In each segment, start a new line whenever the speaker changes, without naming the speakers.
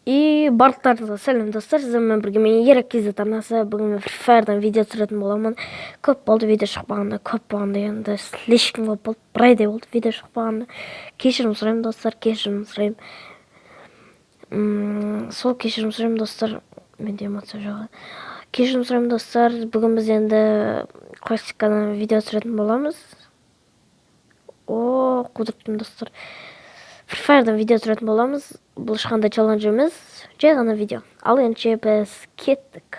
И барлықтарыңызға сәлем достар, сіздермен бірге мен Ерек Кизет арнасы. Бүгін Free Fire'дан видео түсіретін боламын. Көп болды видео шықпағанда, көп болғанда енді слишком көп болды. Бір айдай болды видео шықпағанда. Кешірім сұраймын достар, кешірім сұраймын. Сол кешірім сұраймын достар. Менде эмоция жоқ. Кешірім сұраймын достар. Бүгін біз енді классикадан видео түсіретін боламыз. О, қудырттым достар. Free Fire'дан видео түсіретін боламыз. Бұл ешқандай челлендж емес, жай ғана видео. Ал енді біз кеттік.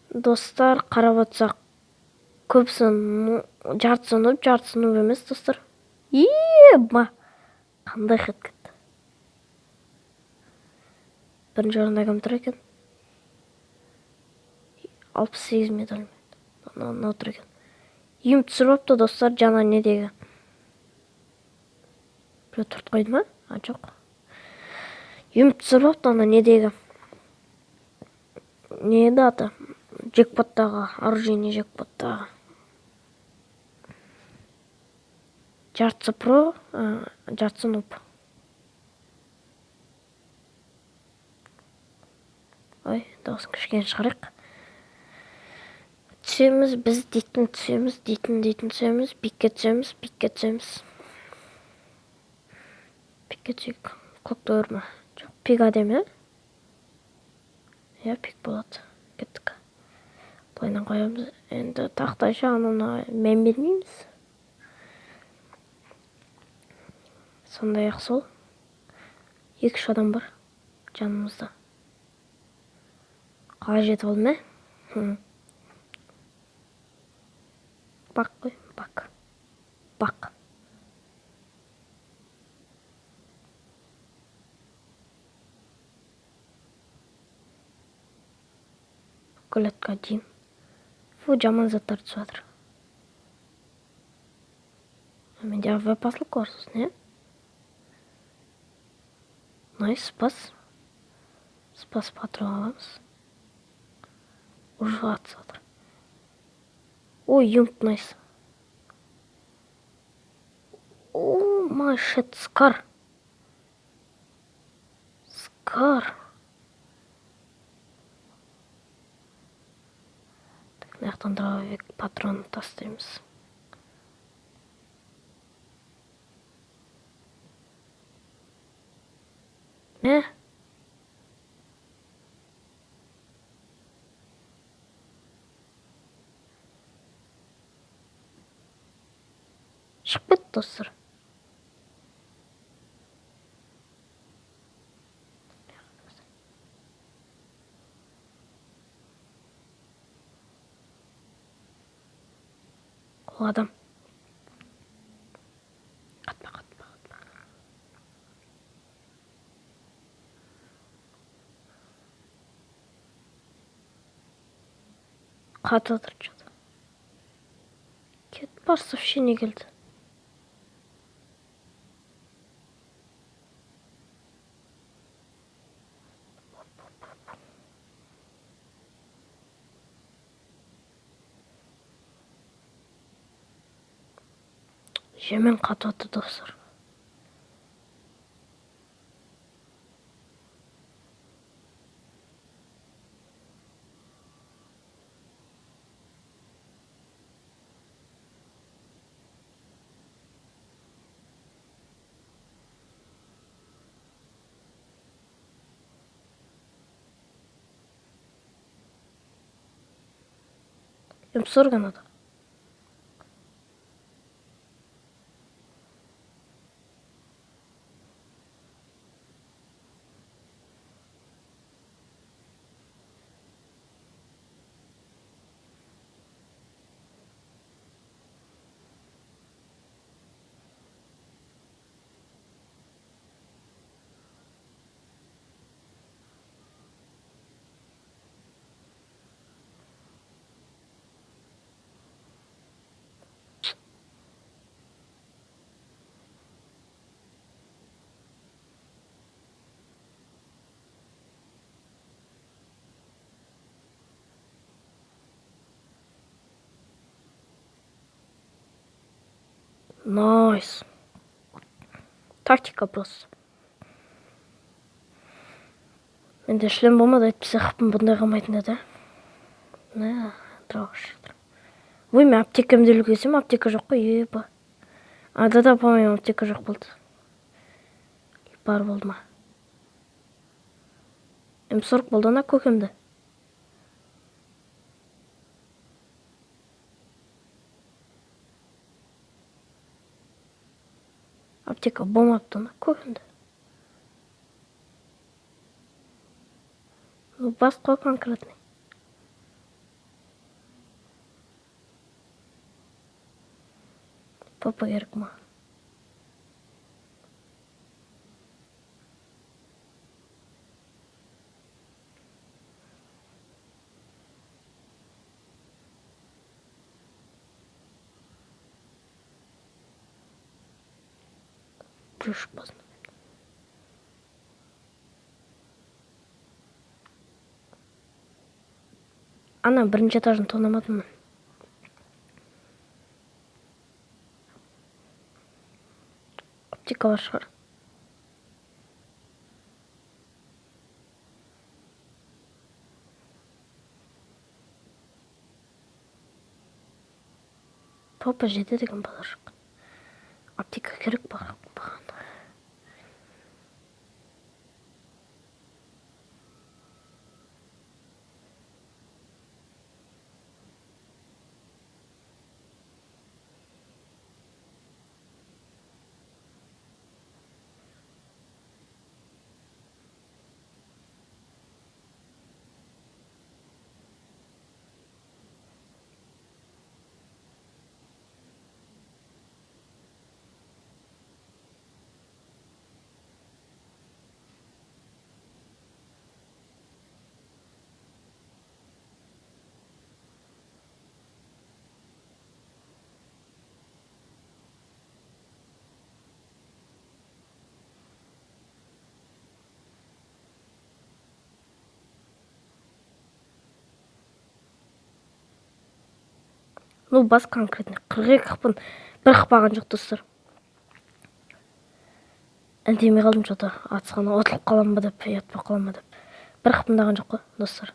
Достар, қарап отырсақ, көбісі жартысы нуб, жартысы нуб емес достар. Ема! Қандай хет кетті. Бірінші орында кім тұр екен? 68 медаль. Мынау тұр екен. Ем түсіріпті достар, жаңа недегі. Біреу тұрт қойды ма? Жоқ. Ем түсіріпті ана недегі. Не еді аты? Джекпоттағы, оружейный джекпоттағы. Жартысы про, жартысы нуб. Ой, дауысын кішкене шығарайық. Түсеміз, біз дейтін түсеміз, дейтін түсеміз, пикке түсеміз, пикке түсеміз. Пикке түсейік, көкті өрме. Жоқ, пик әдемі. Я, пик болады. Кеттік. Бұлайнан қоямыз. Енді тақтайша анына мән бермейміз. Сондай ақ сол. 2-3 адам бар жанымызда. Қалай жетіп алды ма? Бақ қой, бақ. Бақ. Гүлетқа дейін. Фу, жаман заттар түсіп жатыр. Менде АВП асылып көрсіз, не? Найс, спас. Спас патрон аламыз. Уже атып жатыр. Ой, юмп, найс. О, май шет, скар. Скар. Так, мынаяқтан дробовик патронын тастаймыз. Не? Шығып кетті достар. Ол адам. Қатпа. Қатып отыр что-то. Кетіп бар сообщение келді. Жемен қатып отыр достар. М40 надо. Найс. Тактика просто. Менде шлем болмады, әйтпесе қыппын бұндай қылмайтын еді. На, дрожь. Ой, мен аптекамды үлгесем, аптека жоқ қой, ебі. Да, по-моему, аптека жоқ болды. Бар болды ма? М40 болды ана көкемді. Аптека болмапты ана көкемді. Бас қой конкретный. Папа керек ма? Плюшек басын. Ана бірінші этажын тонамадым. Аптека бар шығар. Папа жеді деген бала жоқ. Аптека керек баған. Ну, бас конкретный. 42 қыпын. Бір қыпаған жоқ, достар. Әлдемей қалдым жота. Атысқаны отылып қалам ба деп, ятпа қалам ба деп. Бір қыпындаған жоқ қой, достар.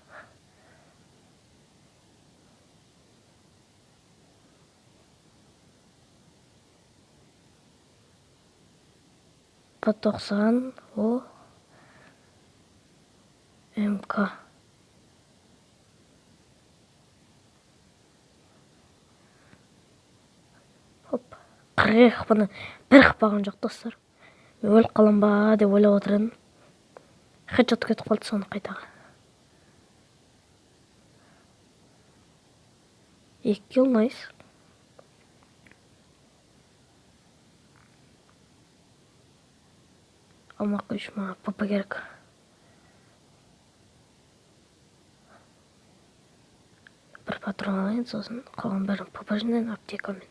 По 90, о, МК. Хоп, 42 қыпынан бір қыпаған жоқ, достар. Мен өліп қалам ба деп ойлап отырдым. Хедшот кетіп қалды соны қайтаға. 2 килл, найс. Алмақ қойшыма, папа керек. Бір патрон алайын, сосын қалған бәрін папа жинайын аптекамен.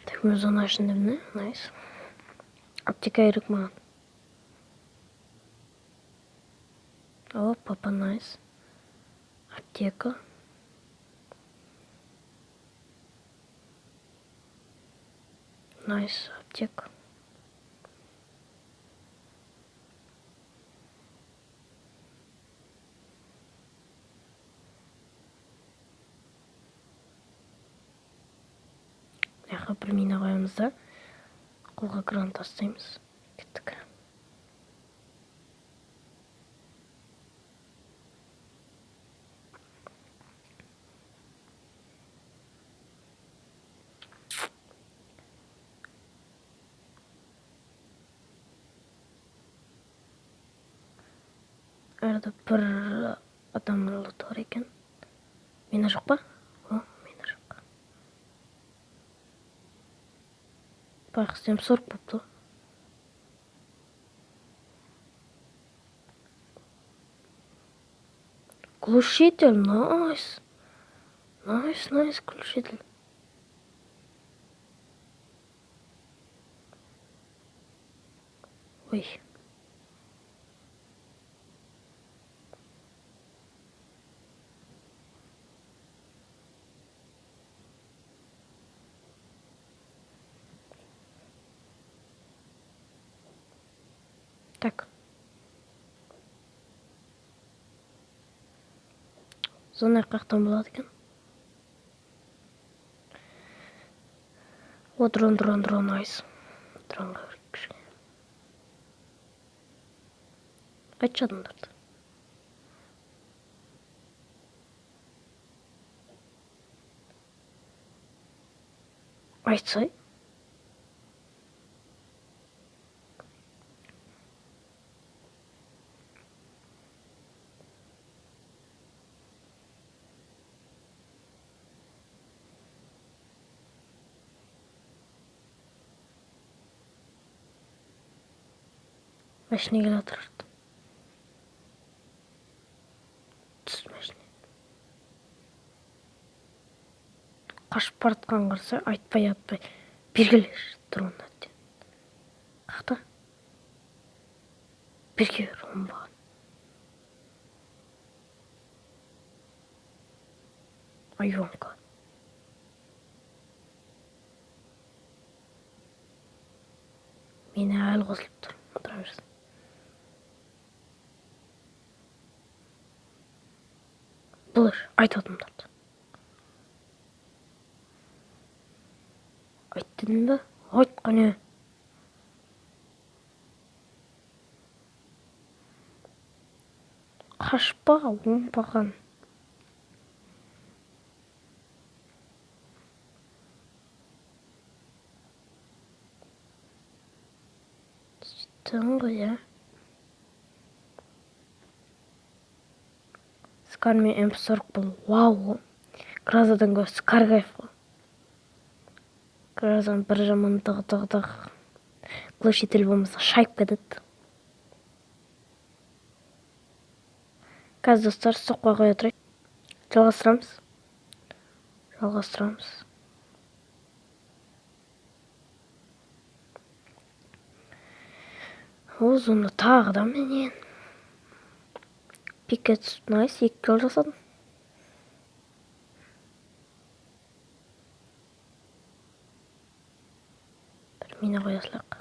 Так, мен зона ішінде міне, найс. Аптека керек маған. О, папа, найс. Аптека. Найс, аптека. Яға бір мина қоямыз да, қолға гранат тастаймыз. Кеттік. Әрді бір адам ұлыты бар екен. Мина жоқ па? О, мина жоқ. Байқыстем 40 бопты. Глушитель, найс. Найс, глушитель. Ой. Так. Зона қақтан болады екен. О, дрон айыз. Дронға кішкене. Айтшы адамдарды. Айтсай. Машина келе жатырды. Түс машина. Қашып баратқан қарса, айтпай. Бергелер дронна ден. Қақта? Берге оңбаған. Айонка. Мені әлі қосылып тұр. Отыра берсін. Бұлар, айт адамдарды. Айттың ба? Айт қане. Қашпа, оңбаған. Сөйттің ғой, я. Скар мен MP40 бұл. Вау. Гразадан көз Скар кайф қой. Гразан бір жаман дық. Глушитель болмаса шайып кетеді. Қазір достар соқпай қоя тұрайық. Жалғастырамыз. Озуны тағы да менен. Пикет найс, 2 килл жасадым. Бір мина қоясылақ.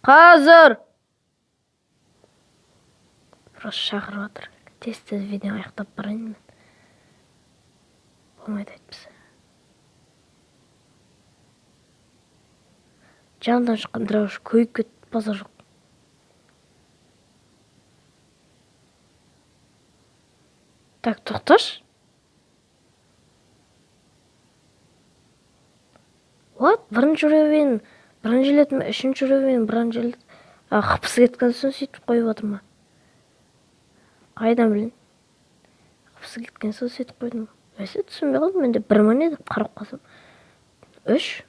Қазір! Просто шақырып жатыр. Тез видео аяқтап барайын мен. Болмайды айтпаса. Жандан шыққан драуыш көйіп кетіп базар жоқ. Так, тоқташ. What? Бірінші уровень, бірінші жилетім, үшінші уровень, бірінші жилет. Қыпысы кеткен соң сөйтіп қойып отыр ма? Қайдан білін? Қыпысы кеткен соң сөйтіп қойдым. Өсе түсінбей қалдым, менде 1 мың деп қарап қалсам. 3.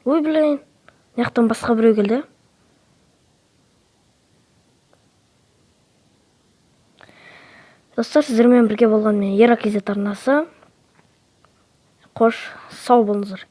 Ой, блин. Яқтан басқа біреу келді. Достар, сіздермен бірге болған мен Еракизет арнасы. Қош, сау болыңыздар.